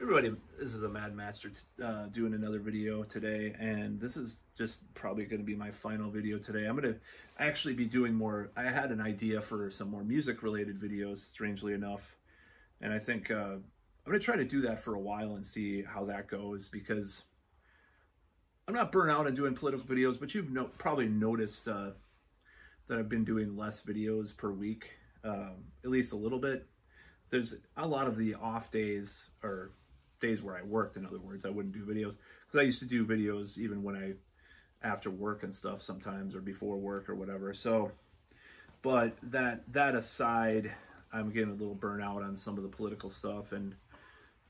Everybody, this is a Mad Master doing another video today, and this is just probably going to be my final video today. I'm going to actually be doing more. I had an idea for some more music-related videos, strangely enough, and I think I'm going to try to do that for a while and see how that goes, because I'm not burnt out on doing political videos, but you've probably noticed that I've been doing less videos per week, at least a little bit. There's a lot of the off days, or days where I worked, in other words, I wouldn't do videos, because I used to do videos even when after work and stuff sometimes, or before work or whatever. So, but that aside, I'm getting a little burnt out on some of the political stuff, and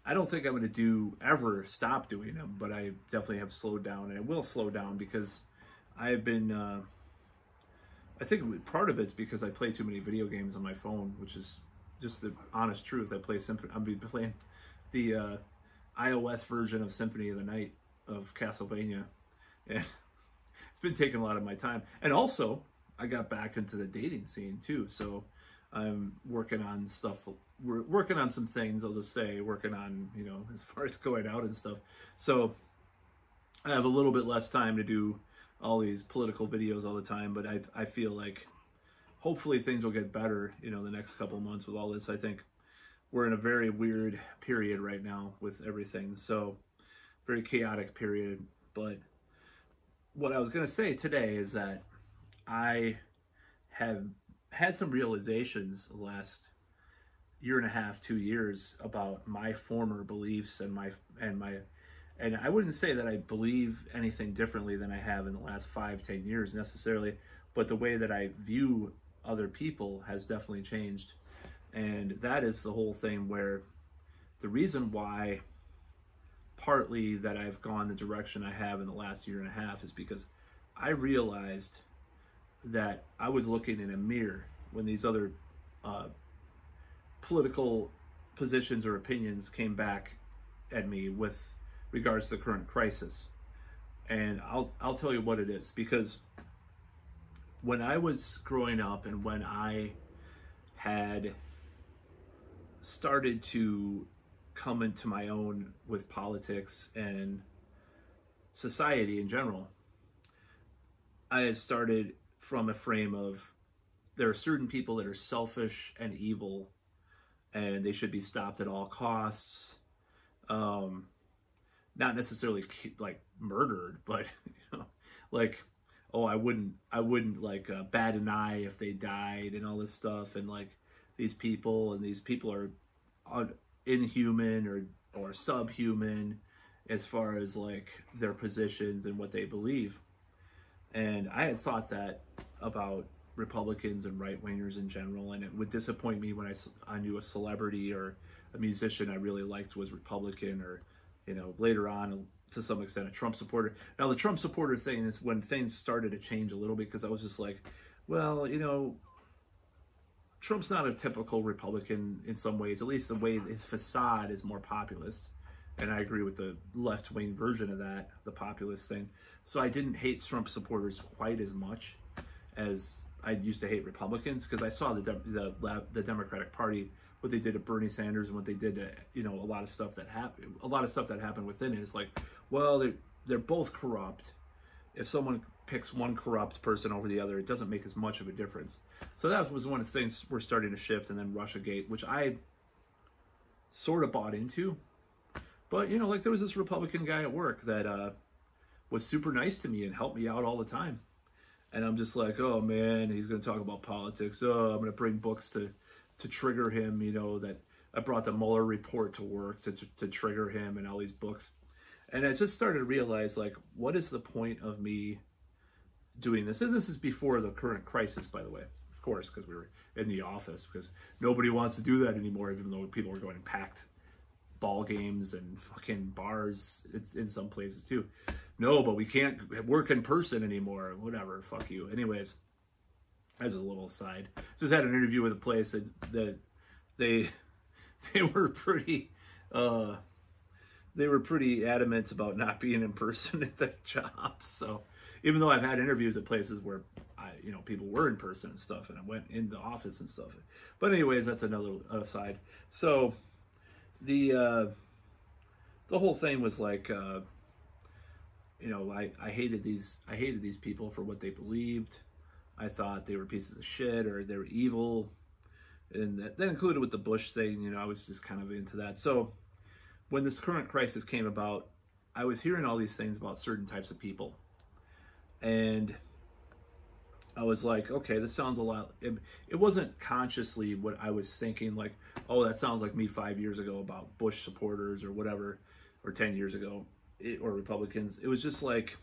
I don't think I'm going to ever stop doing them, but I definitely have slowed down, and I will slow down because I've been, I think part of it's because I play too many video games on my phone, which is just the honest truth. I've been playing the iOS version of Symphony of the Night of Castlevania, and it's been taking a lot of my time. And also, I got back into the dating scene too, so I'm working on stuff. We're working on some things, I'll just say, working on, as far as going out and stuff. So I have a little bit less time to do all these political videos all the time, but I feel like hopefully things will get better, the next couple of months with all this. I think we're in a very weird period right now with everything. So very chaotic period. But what I was going to say today is that I have had some realizations the last year and a half, 2 years, about my former beliefs and I wouldn't say that I believe anything differently than I have in the last 5-10 years necessarily, but the way that I view other people has definitely changed. And that is the whole thing, where the reason why partly that I've gone the direction I have in the last year and a half is because I realized that I was looking in a mirror when these other political positions or opinions came back at me with regards to the current crisis. And I'll tell you what it is, because when I was growing up and when I had started to come into my own with politics and society in general, I had started from a frame of, there are certain people that are selfish and evil, and they should be stopped at all costs. Not necessarily like murdered, but like, oh, I wouldn't like bat an eye if they died and all this stuff, and like these people are inhuman or subhuman as far as like their positions and what they believe. And I had thought that about Republicans and right-wingers in general, and it would disappoint me when I knew a celebrity or a musician I really liked was Republican, or later on to some extent a Trump supporter. Now the Trump supporter thing is when things started to change a little bit, because I was just like, well, Trump's not a typical Republican in some ways, at least the way his facade is more populist. And I agree with the left-wing version of that, the populist thing. So I didn't hate Trump supporters quite as much as I used to hate Republicans, because I saw the Democratic Party, what they did to Bernie Sanders and what they did to, a lot of stuff that happened within it. It's like, well, they're both corrupt. If someone picks one corrupt person over the other, it doesn't make as much of a difference. So that was one of the things we're starting to shift. And then Russiagate, which I sort of bought into. But, like there was this Republican guy at work that was super nice to me and helped me out all the time. And I'm just like, oh man, he's going to talk about politics. Oh, I'm going to bring books to trigger him, that I brought the Mueller report to work to trigger him, and all these books. And I just started to realize, like, what is the point of me doing this? And this is before the current crisis, by the way, of course, because we were in the office, because nobody wants to do that anymore, even though people are going to packed ball games and fucking bars in some places too. No, but we can't work in person anymore. Whatever, fuck you. Anyways, as a little aside, just had an interview with a place that they were pretty adamant about not being in person at the job. So even though I've had interviews at places where people were in person and stuff, and I went in the office and stuff. But anyways, that's another aside. So the the whole thing was like, you know, I hated these people for what they believed. I thought they were pieces of shit or they were evil. And that included with the Bush thing, you know, I was just kind of into that. So when this current crisis came about, I was hearing all these things about certain types of people. And I was like, okay, this sounds a lot. It wasn't consciously what I was thinking, like, oh, that sounds like me 5 years ago about Bush supporters or whatever, or 10 years ago, or Republicans. It was just like,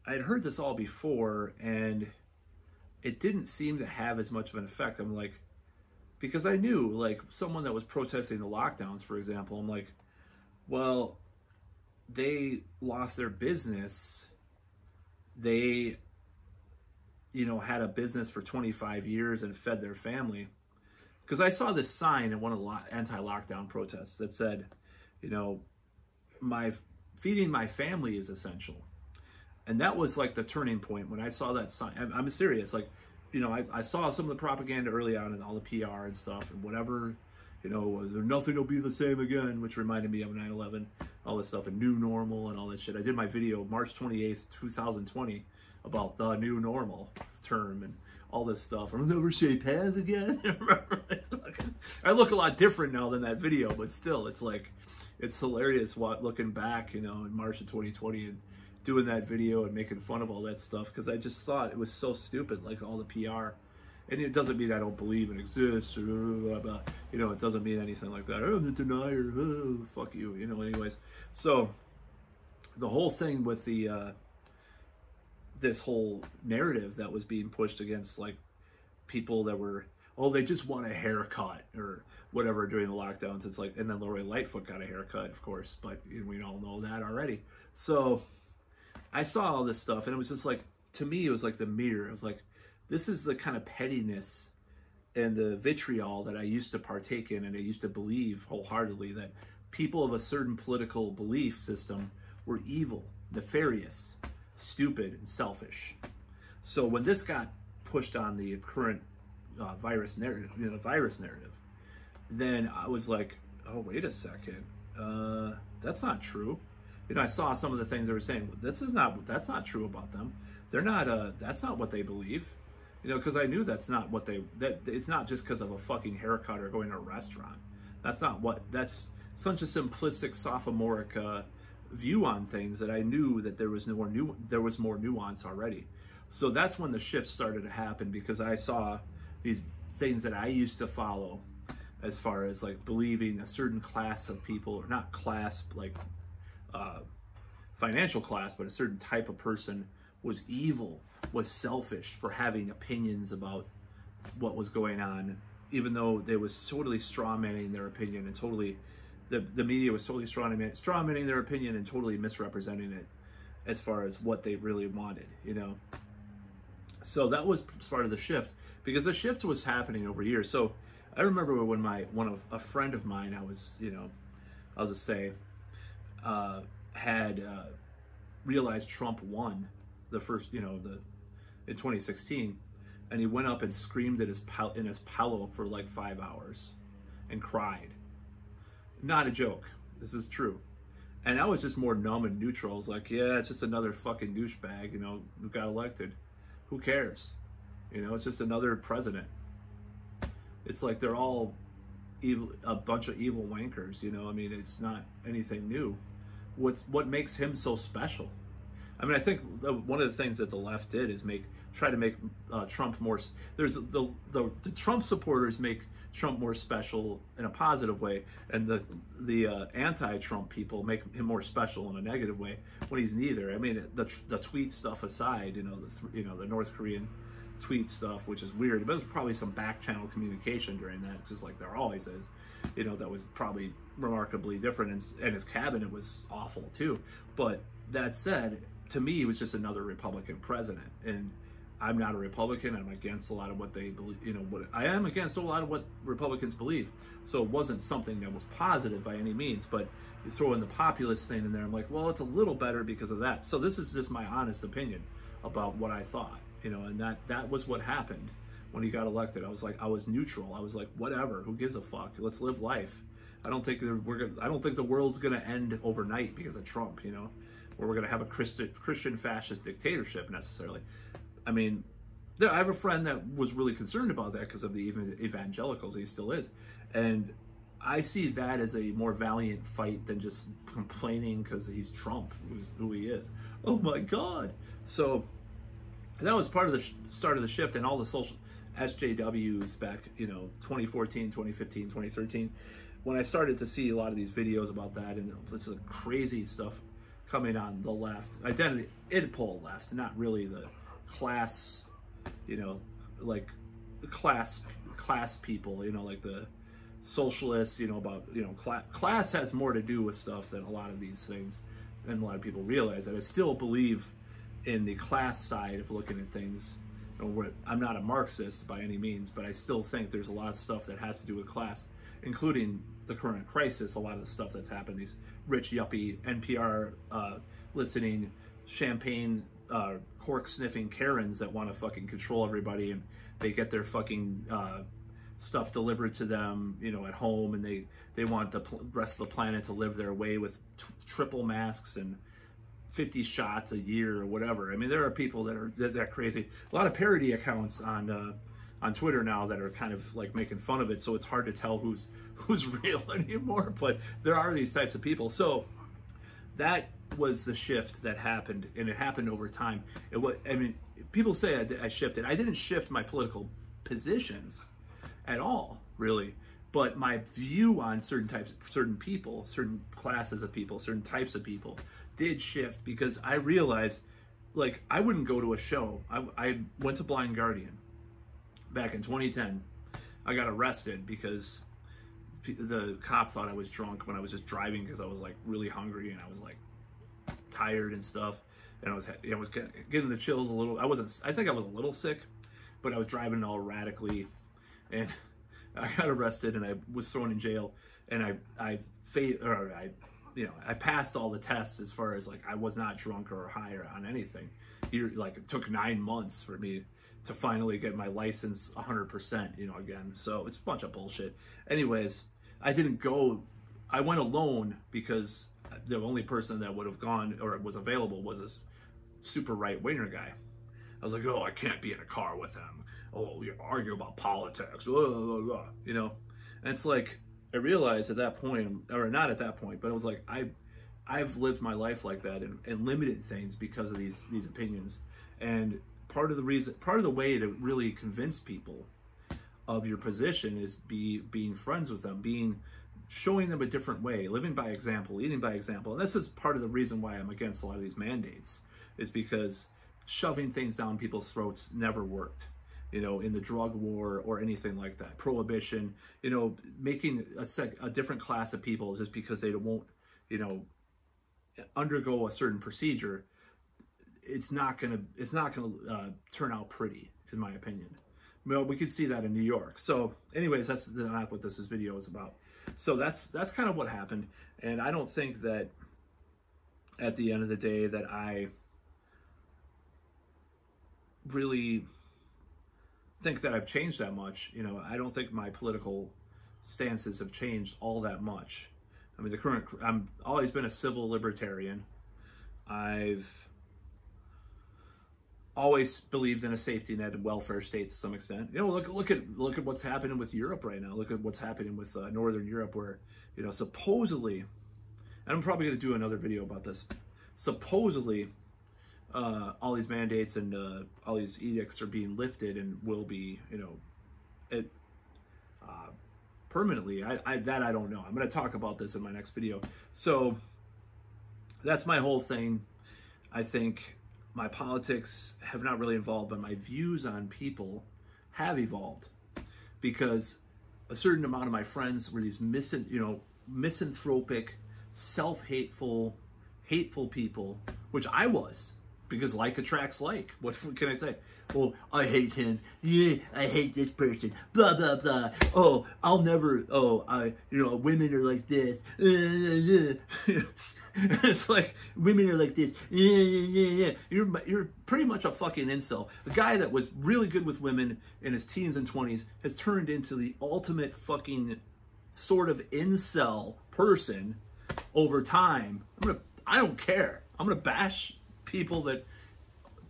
I had heard this all before, and it didn't seem to have as much of an effect. I'm like, because I knew, like, someone that was protesting the lockdowns, for example, I'm like, well, they lost their business. They, you know, had a business for 25 years and fed their family. Because I saw this sign in one of the anti-lockdown protests that said, you know, feeding my family is essential. And that was like the turning point when I saw that sign. I'm serious. Like, you know, I saw some of the propaganda early on and all the PR and stuff and whatever, you know, was there nothing will be the same again, which reminded me of 9/11, all this stuff, and new normal and all that shit. I did my video March 28th, 2020 about the new normal term and all this stuff. I'll never shake hands again. I look a lot different now than that video, but still, it's like, it's hilarious looking back, you know, in March of 2020 and doing that video and making fun of all that stuff, because I just thought it was so stupid, like all the PR. And it doesn't mean I don't believe it exists, or blah, blah, you know, it doesn't mean anything like that. Oh, I'm the denier, oh, fuck you, you know, anyways. So the whole thing with the, this whole narrative that was being pushed against, like, people that were, oh, they just want a haircut or whatever during the lockdowns. It's like, and then Lori Lightfoot got a haircut, of course, but we all know that already. So I saw all this stuff, and it was just like, to me, it was like the mirror. It was like, this is the kind of pettiness and the vitriol that I used to partake in, and I used to believe wholeheartedly that people of a certain political belief system were evil, nefarious, stupid, and selfish. So when this got pushed on the current virus narrative, you know, then I was like, oh, wait a second, that's not true. You know, I saw some of the things they were saying. That's not true about them. They're not. That's not what they believe. You know, because I knew that's not what it's not just because of a fucking haircut or going to a restaurant. That's such a simplistic, sophomoric view on things that I knew that there was more nuance already. So that's when the shift started to happen, because I saw these things that I used to follow, as far as like believing a certain class of people, or not class like financial class, but a certain type of person was evil, was selfish for having opinions about what was going on, even though they was totally strawmanning their opinion, and totally, the media was totally strawmanning their opinion and totally misrepresenting it as far as what they really wanted, you know. So that was part of the shift, because the shift was happening over years. So I remember when a friend of mine, I was, you know, I'll just say, had realized Trump won the first, you know, in 2016, and he went up and screamed at in his pillow for like 5 hours and cried. Not a joke. This is true. And I was just more numb and neutral. I was like, yeah, it's just another fucking douchebag, you know, who got elected. Who cares? You know, it's just another president. It's like they're all evil, a bunch of evil wankers, you know. I mean, it's not anything new. What makes him so special? I mean, I think one of the things that the left did is try to make Trump more. There's the Trump supporters make Trump more special in a positive way, and the anti-Trump people make him more special in a negative way, when he's neither. I mean, the tweet stuff aside, you know, the North Korean tweet stuff, which is weird, but there's probably some back channel communication during that, just like there always is. You know, that was probably remarkably different, and his cabinet was awful too. But that said, to me, he was just another Republican president, and I'm not a Republican. I'm against a lot of what they believe. You know, I am against a lot of what Republicans believe. So it wasn't something that was positive by any means. But you throw in the populist thing in there, I'm like, well, it's a little better because of that. So this is just my honest opinion about what I thought. You know, and that was what happened when he got elected. I was like, I was neutral. I was like, whatever. Who gives a fuck? Let's live life. I don't think the world's gonna end overnight because of Trump, you know, or we're gonna have a Christian fascist dictatorship necessarily. I mean, I have a friend that was really concerned about that because of the evangelicals. He still is, and I see that as a more valiant fight than just complaining because he's Trump, who he is. Oh my God! So that was part of the start of the shift, and all the social SJWs back, you know, 2014, 2015, 2013, when I started to see a lot of these videos about that, and this is crazy stuff coming on the left, identity left, not really the class, you know, like the class people, you know, like the socialists, you know, about, you know, class has more to do with stuff than a lot of these things, and a lot of people realize that. I still believe in the class side of looking at things. I'm not a Marxist by any means, but I still think there's a lot of stuff that has to do with class, including the current crisis. A lot of the stuff that's happened, these rich yuppie NPR listening, champagne cork sniffing Karens that want to fucking control everybody, and they get their fucking stuff delivered to them, you know, at home, and they want the rest of the planet to live their way with triple masks and 50 shots a year or whatever. I mean, there are people that are that crazy. A lot of parody accounts on Twitter now that are kind of like making fun of it, so it's hard to tell who's real anymore. But there are these types of people. So that was the shift that happened, and it happened over time. I mean, people say I shifted. I didn't shift my political positions at all, really. But my view on certain people, certain classes of people, certain types of people did shift, because I realized, like, I wouldn't go to a show. I went to Blind Guardian back in 2010. I got arrested because the cop thought I was drunk when I was just driving, because I was like really hungry and I was like tired and stuff, and I was getting the chills a little. I think I was a little sick, but I was driving all erratically, and I got arrested and I was thrown in jail, and I passed all the tests as far as, like, I was not drunk or high or on anything. Like, it took 9 months for me to finally get my license 100%, you know, again. So it's a bunch of bullshit. Anyways, I didn't go. I went alone because the only person that would have gone or was available was this super right-winger guy. I was like, oh, I can't be in a car with him. Oh, you argue about politics, you know? And it's like, I realized at that point, or not at that point, but it was like, I've lived my life like that and limited things because of these opinions. And part of the way to really convince people of your position is being friends with them, showing them a different way, living by example, leading by example. And this is part of the reason why I'm against a lot of these mandates, is because shoving things down people's throats never worked. You know, in the drug war or anything like that, prohibition, you know, making a different class of people just because they won't, you know, undergo a certain procedure, it's not gonna turn out pretty, in my opinion. Well, we could see that in New York. So anyways, that's not what this video is about. So that's kind of what happened. And I don't think that at the end of the day that I really think that I've changed that much. You know, I don't think my political stances have changed all that much. I mean, I've always been a civil libertarian. I've always believed in a safety net and welfare state to some extent. You know, look at what's happening with Europe right now. Look at what's happening with Northern Europe, where, you know, supposedly, and I'm probably going to do another video about this, supposedly all these mandates and all these edicts are being lifted and will be, you know, permanently. I don't know. I'm going to talk about this in my next video. So that's my whole thing. I think my politics have not really evolved, but my views on people have evolved, because a certain amount of my friends were these misanthropic, self-hateful, hateful people, which I was. Because like attracts like. What can I say? Oh, I hate him. Yeah, I hate this person. Blah, blah, blah. Oh, I'll never, women are like this. It's like, women are like this. Yeah. You're pretty much a fucking incel. A guy that was really good with women in his teens and 20s has turned into the ultimate fucking sort of incel person over time, I don't care. I'm gonna bash people that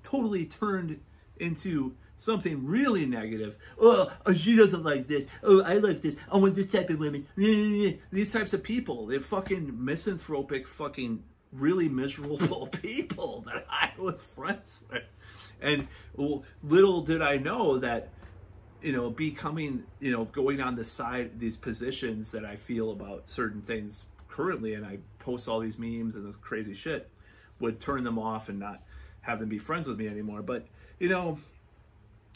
totally turned into something really negative. Oh, she doesn't like this. Oh, I like this. I want this type of women. These types of people, they're fucking misanthropic, fucking really miserable people that I was friends with. And well, little did I know that, you know, becoming, you know, going on the side, these positions that I feel about certain things currently, and I post all these memes and this crazy shit, would turn them off and not have them be friends with me anymore. But, you know,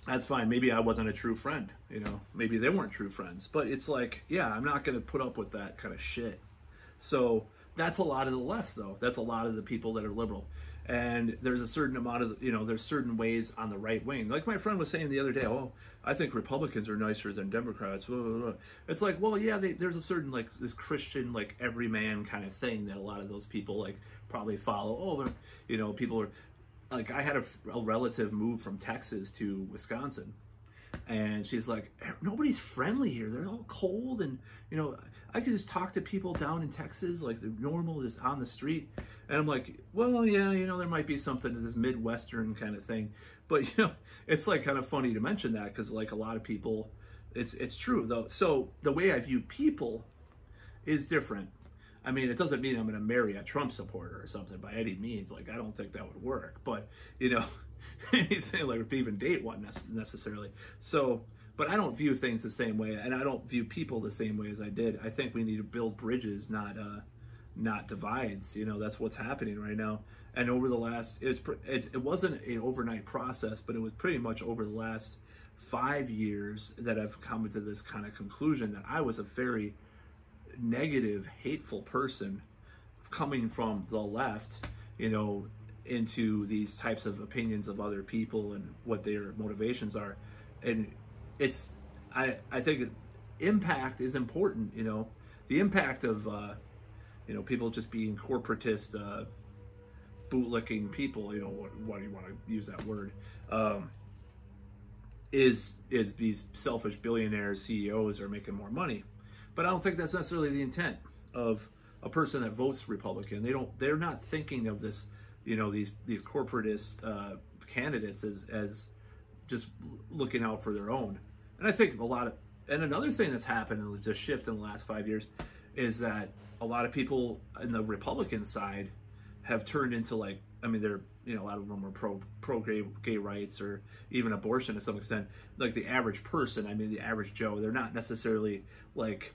that's fine. Maybe I wasn't a true friend, you know, maybe they weren't true friends, but it's like, yeah, I'm not going to put up with that kind of shit. So that's a lot of the left, though. That's a lot of the people that are liberal. And there's a certain amount of, you know, there's certain ways on the right wing. Like my friend was saying the other day, oh, I think Republicans are nicer than Democrats. It's like, well, yeah, there's a certain, like, this Christian, like, everyman kind of thing that a lot of those people, like, probably follow. Oh, you know, people are, like, I had a relative move from Texas to Wisconsin. And she's like, nobody's friendly here. They're all cold. And, you know, I could just talk to people down in Texas like they're normal, just on the street. And I'm like, well, yeah, you know, there might be something to this Midwestern kind of thing. But, you know, it's like kind of funny to mention that because like a lot of people, it's true though. So the way I view people is different. I mean, it doesn't mean I'm going to marry a Trump supporter or something by any means. Like, I don't think that would work. But, you know, anything like to even date one necessarily. So, but I don't view things the same way, and I don't view people the same way as I did. I think we need to build bridges, not divides. You know, that's what's happening right now. And over the last, it wasn't an overnight process, but it was pretty much over the last 5 years that I've come to this kind of conclusion that I was a very negative, hateful person coming from the left, you know, into these types of opinions of other people and what their motivations are. And it's, I think impact is important, you know, the impact of, you know, people just being corporatist, bootlicking people, you know, what do you want to use that word, is these selfish billionaires, CEOs are making more money. But I don't think that's necessarily the intent of a person that votes Republican. They're not thinking of this, you know, these corporatist candidates as just looking out for their own. And I think and another thing that's happened and just shift in the last 5 years is that a lot of people in the Republican side have turned into, like, I mean, they're, you know, a lot of them are pro gay rights or even abortion to some extent. Like the average person, I mean, the average Joe, they're not necessarily like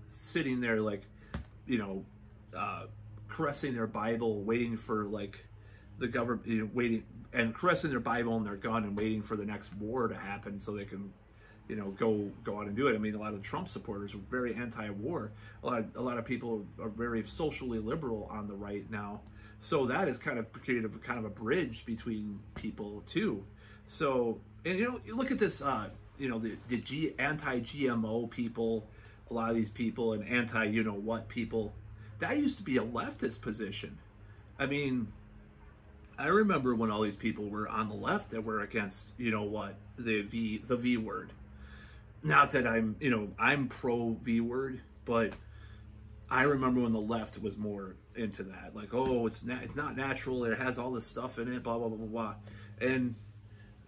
sitting there like, you know, caressing their Bible, waiting for like the government, you know, waiting and caressing their Bible and their gun and waiting for the next war to happen so they can, you know, go out and do it. I mean, a lot of Trump supporters are very anti-war. A lot of people are very socially liberal on the right now. So that has kind of created kind of a bridge between people too. So, and you know, you look at this, you know, the anti-GMO people, a lot of these people, and anti-you-know-what people, that used to be a leftist position. I mean, I remember when all these people were on the left that were against, you know what, the V word. Not that I'm, you know, I'm pro V word, but I remember when the left was more into that. Like, oh, it's not natural. It has all this stuff in it, blah, blah, blah, blah, blah. And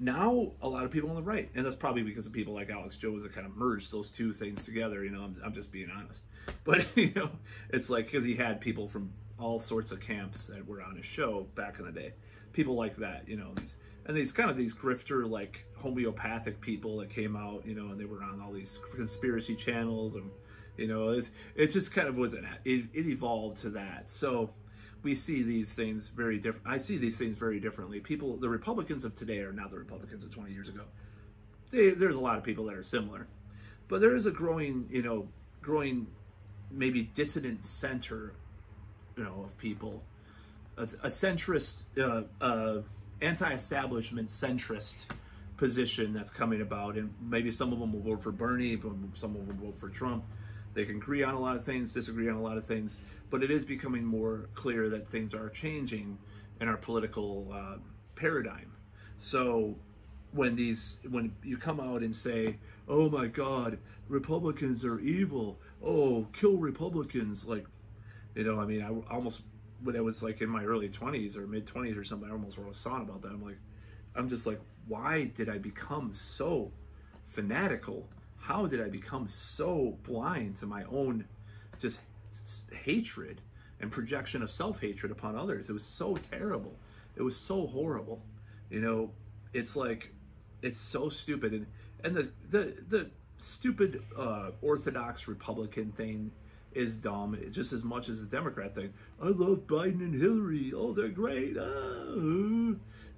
now a lot of people on the right, and that's probably because of people like Alex Jones that kind of merged those two things together. You know, I'm just being honest. But, you know, it's like, because he had people from all sorts of camps that were on his show back in the day. People like that, you know, these kind of these grifter, like homeopathic people that came out, you know, and they were on all these conspiracy channels, and, you know, it just kind of was, it evolved to that. So we see these things very different. I see these things very differently. People, the Republicans of today are not the Republicans of 20 years ago. There's a lot of people that are similar, but there is a growing, you know, maybe dissident center, you know, of people, a centrist, anti-establishment centrist position that's coming about, and maybe some of them will vote for Bernie, but some of them will vote for Trump. They can agree on a lot of things, disagree on a lot of things, but it is becoming more clear that things are changing in our political paradigm. So when you come out and say, oh my God, Republicans are evil, oh, kill Republicans. Like, you know, I mean, I almost, when I was like in my early 20s or mid 20s or something, I almost wrote a song about that. I'm just like, why did I become so fanatical? How did I become so blind to my own just hatred and projection of self-hatred upon others? It was so terrible. It was so horrible. You know, it's like, it's so stupid. And the stupid Orthodox Republican thing is dumb just as much as the Democrat thing. I love Biden and Hillary. Oh, they're great.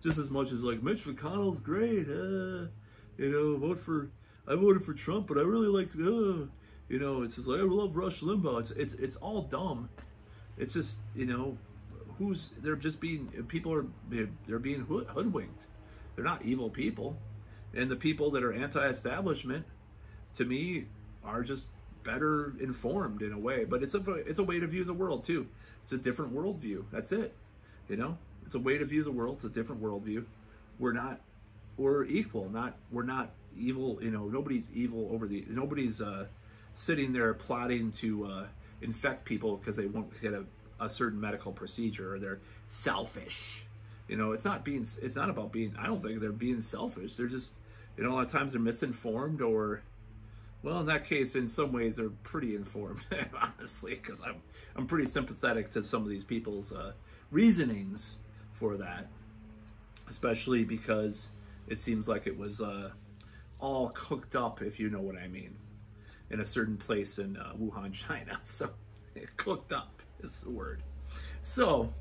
Just as much as like Mitch McConnell's great. You know, I voted for Trump, but I really like, you know, it's just like, I love Rush Limbaugh. It's all dumb. It's just, you know, they're being hoodwinked. They're not evil people. And the people that are anti-establishment, to me, are just better informed in a way. But it's a way to view the world too. It's a different worldview. That's it. You know, it's a way to view the world. It's a different worldview. We're equal. We're not evil. You know, nobody's evil nobody's sitting there plotting to infect people because they won't get a certain medical procedure, or they're selfish. You know, it's not about being, I don't think they're being selfish. They're just, you know, a lot of times they're misinformed, or, well, in that case, in some ways, they're pretty informed, honestly, because I'm pretty sympathetic to some of these people's reasonings for that, especially because it seems like it was all cooked up, if you know what I mean, in a certain place in Wuhan, China. So, cooked up is the word. So,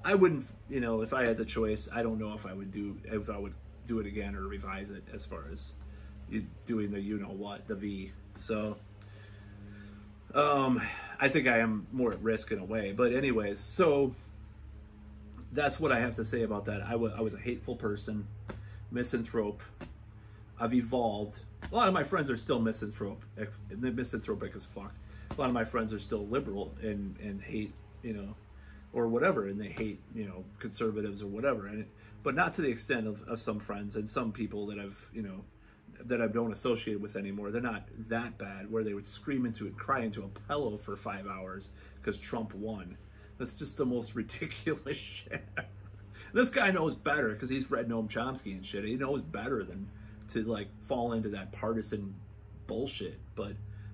I wouldn't, you know, if I had the choice, I don't know if I would do it again or revise it as far as doing the you-know-what, the V. So, I think I am more at risk in a way. But anyways, so that's what I have to say about that. I was a hateful person, misanthrope. I've evolved. A lot of my friends are still misanthropic as fuck. A lot of my friends are still liberal and hate, you know, or whatever, and they hate, you know, conservatives or whatever, but not to the extent of some friends and some people that I've, you know, that I don't associate with anymore. They're not that bad where they would scream into it, cry into a pillow for 5 hours because Trump won. That's just the most ridiculous shit ever. This guy knows better because he's read Noam Chomsky and shit. He knows better than to like fall into that partisan bullshit. But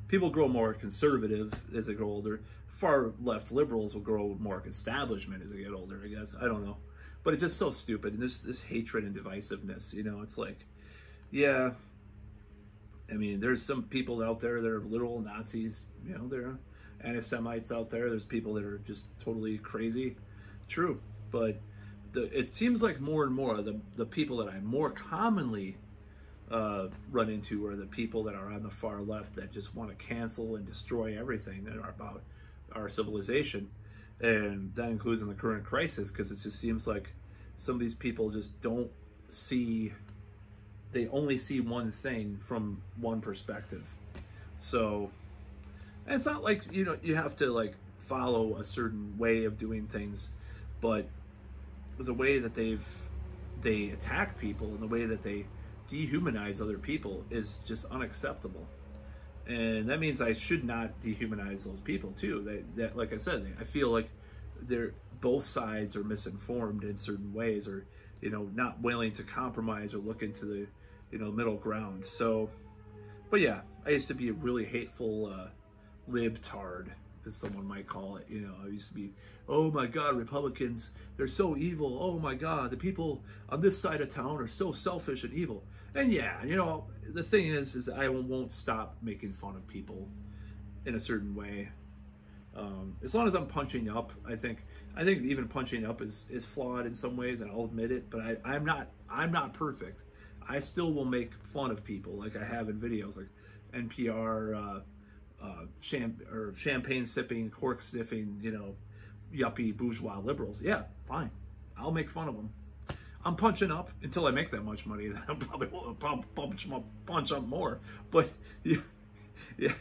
people grow more conservative as they grow older. Far left liberals will grow more establishment as they get older, I guess. I don't know. But it's just so stupid. And there's this hatred and divisiveness, you know. It's like, yeah, I mean, there's some people out there that are literal Nazis, you know, there are anti-Semites out there. There's people that are just totally crazy. True. But it seems like more and more the people that I more commonly run into are the people that are on the far left that just want to cancel and destroy everything that are about our civilization. And that includes in the current crisis, because it just seems like some of these people just don't see, they only see one thing from one perspective. So, and it's not like, you know, you have to like follow a certain way of doing things, but the way that they attack people and the way that they dehumanize other people is just unacceptable. And that means I should not dehumanize those people too. That like I said, I feel like both sides are misinformed in certain ways, or, you know, not willing to compromise or look into the, you know, middle ground. So, but yeah, I used to be a really hateful libtard, as someone might call it. You know, I used to be, oh my God, Republicans, they're so evil. Oh my God, the people on this side of town are so selfish and evil. And yeah, you know, the thing is I won't stop making fun of people in a certain way. As long as I'm punching up, I think even punching up is flawed in some ways, and I'll admit it. But I'm not perfect. I still will make fun of people, like I have in videos, like NPR, champagne sipping, cork sniffing, you know, yuppie bourgeois liberals. Yeah, fine, I'll make fun of them. I'm punching up until I make that much money. Then I'll probably punch up more. But yeah,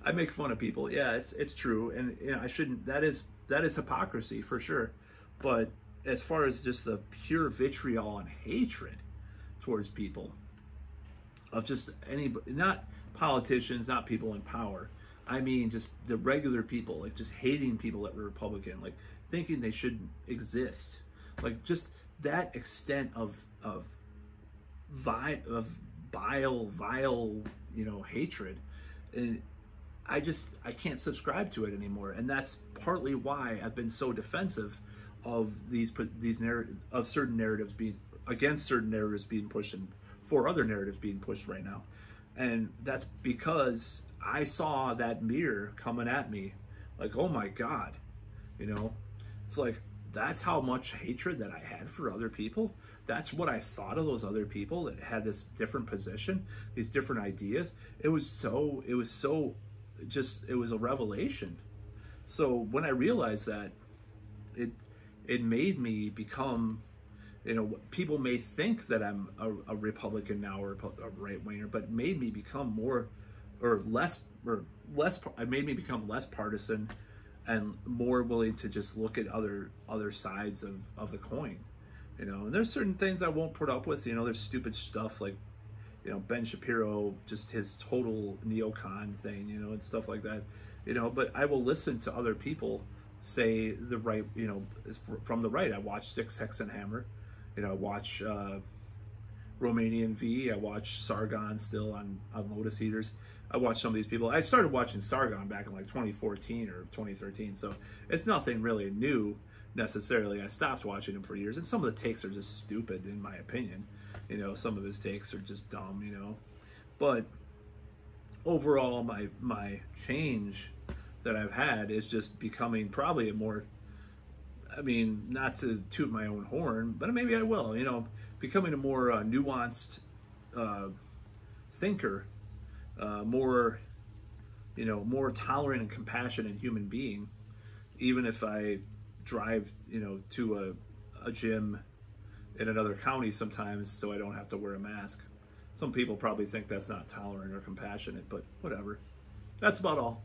I make fun of people. Yeah, it's true, and you know, I shouldn't. That is hypocrisy for sure. But as far as just the pure vitriol and hatred towards people, of just anybody, not politicians, not people in power, I mean just the regular people, like just hating people that were Republican, like thinking they shouldn't exist, like just that extent of vile, you know, hatred. And I can't subscribe to it anymore. And that's partly why I've been so defensive of these narratives, of certain narratives being against certain narratives being pushed and for other narratives being pushed right now. And that's because I saw that mirror coming at me like, oh my God, you know, it's like, that's how much hatred that I had for other people. That's what I thought of those other people that had this different position, these different ideas. It was a revelation. So when I realized that, it made me become, you know, people may think that I'm a Republican now or a right-winger, but made me become more it made me become less partisan and more willing to just look at other sides of the coin, you know. And there's certain things I won't put up with, you know. There's stupid stuff like, you know, Ben Shapiro, just his total neocon thing, you know, and stuff like that, you know. But I will listen to other people say the right, you know, from the right. I watch Six Hexenhammer, you know, I watch Romanian V, I watch Sargon still on Lotus Eaters. I watch some of these people. I started watching Sargon back in like 2014 or 2013, so it's nothing really new necessarily. I stopped watching him for years, and some of the takes are just stupid in my opinion. You know, some of his takes are just dumb, you know. But overall, my change that I've had is just becoming probably a more, I mean, not to toot my own horn, but maybe I will, you know, becoming a more nuanced thinker, more, you know, more tolerant and compassionate human being, even if I drive, you know, to a gym in another county sometimes so I don't have to wear a mask. Some people probably think that's not tolerant or compassionate, but whatever. That's about all.